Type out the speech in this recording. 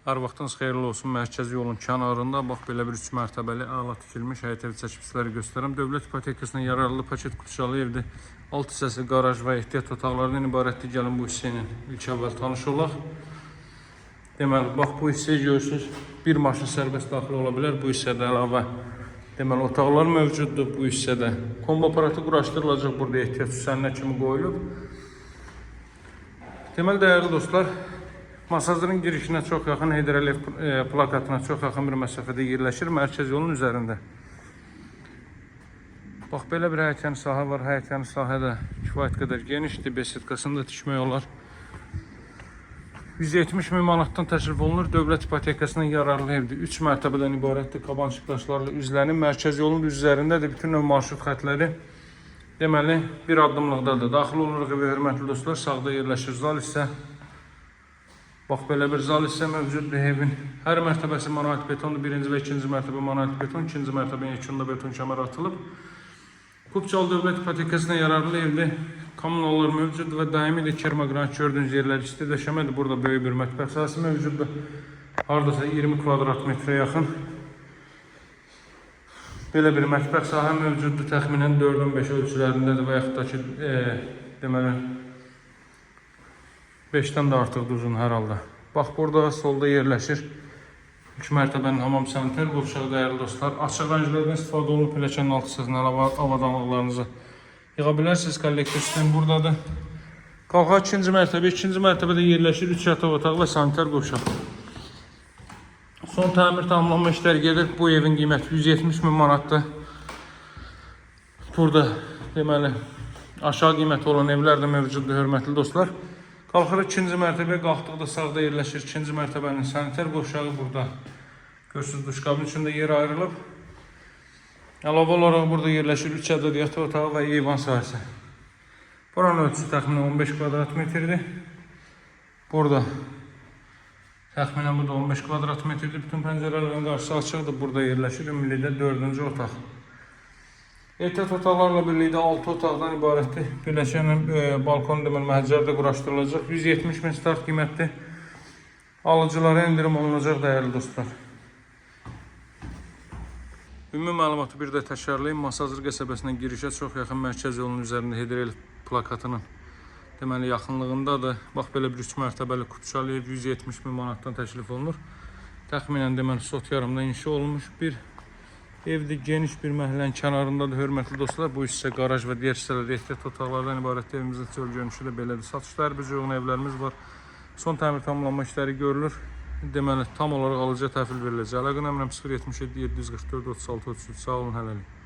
Hər vaxtınız xeyirli olsun. Mərkəzi yolun kənarında bax belə bir 3 mərtəbəli əla tikilmiş həyət evi çəkib göstərirəm. Dövlət ipotekasına yararlı paket kutusalı evdir. Alt hissəsi qaraj və ehtiyat otaqlarından ibarətdir. Gəlin bu hissə ilə ilk əvvəl tanış olaq. Deməli, bax bu hissəyi görürsünüz. Bir maşın sərbəst daxil ola bilər. Bu hissədə əlavə deməli otaqlar mövcuddur. Bu hissədə kombo aparatı quraşdırılacaq. Burada ehtiyat hissəsinə kimi qoyulub. Deməli, dəyərli dostlar, masajların girişinə çox yaxın, Heydər Əliyev plakatına çox yaxın bir məsafədə yerləşir, mərkəz yolun üzərində. Bax, belə bir həyətyanı sahə var. Həyətyanı sahə də kifayət qədər genişdir, besetkasını da tikmək olar. 170 min manatdan təşrif olunur. Dövlət ipotekasının yararlı evdir. 3 mərtəbədən ibarətdir. Qabançıq daşlarla üzlənir. Mərkəz yolun üzərindədir. Bütün növ marşrut xətləri deməli bir addımlıqdadır. Daxil oluruq evə, hörmətli dostlar. Sağda yerləşir zal hissə. Bax, belə bir zal hissə mövcuddur evin. Hər mərtəbəsi monolit betondur. Birinci və ikinci mərtəbə monolit beton, ikinci mərtəbənin yekununda beton kəmər atılıb. Kupçalı dövlət ipotekasına yararlı evdir. Kommunallar mövcuddur və daimi də kermogranit gördüyünüz yerlər isti döşəmədir. Burada böyük bir mətbəx sahəsi mövcuddur. Hardasa 20 kvadrat metrə yaxın. Belə bir mətbəx sahə mövcuddur. Təxminən 4-ün 5 ölçülərindədir və yaxud da ki, deməli 5-dən də artıqdır uzun hər halda. Bax, burada solda yerləşir 3 mərtəbənin hamam sanitar qovşağı, dəyərli dostlar. Açıq rənglərdən istifadə olunub, pilləkənin altı hissəsində avadanlıqlarınızı yığa bilərsiniz. Kollektor sistemi buradadır. Qalxaq ikinci mərtəbə. İkinci mərtəbədə yerləşir 3 yataq otağı və sanitar qovşaq. Son təmir tamamlanma işləri gedir. Bu evin qiyməti 170 min manatdır. Burada deməli aşağı qiyməti olan evlər də mövcuddur, hörmətli dostlar. Qalxırıq ikinci mərtəbəyə, qalxdıqda sağda yerləşir ikinci mərtəbənin sanitar qovşağı burada. Görürsünüz, duşqabın içində yer ayrılıb. Əlavə olaraq burada yerləşir 3 ədəd yataq otağı və eyvan sahəsi. Buranın ölçüsü təxminən 15 kvadrat metrdir. Burada təxminən 15 kvadrat metrdir. Bütün pəncərələrin qarşısı açıqdır. Burada yerləşir ümumilikdə 4-cü otaq. Ehtiyat otaqlarla birlikdə 6 otaqdan ibarətdir. Birləşən balkon deməli məhəccərdə quraşdırılacaq. 170 min start qiymətli. Alıcılara endirim olunacaq, dəyərli dostlar. Ümumi məlumatı bir də təkrarlayım. Masazır qəsəbəsinə girişə çox yaxın, mərkəz yolunun üzərində Heydər Əliyev plakatının deməli yaxınlığındadır. Bax, belə bir 3 mərtəbəli kupçalı ev 170 min manatdan təklif olunur. Təxminən deməli sot yarımda inşa olunmuş bir evdir, geniş bir məhəllənin kənarındadır, hörmətli dostlar. Bu hissə qaraj və digər hissələrdə ehtiyat otaqlardan ibarət evimizin çöl görünüşü də belədir. Satışlar bir yoğun evlərimiz var. Son təmir tamamlanma işləri görülür. Deməli, tam olaraq alıcıya təhvil veriləcək. Əlaqə nömrəm 077 744 36 33. Sağ olun, hələlik.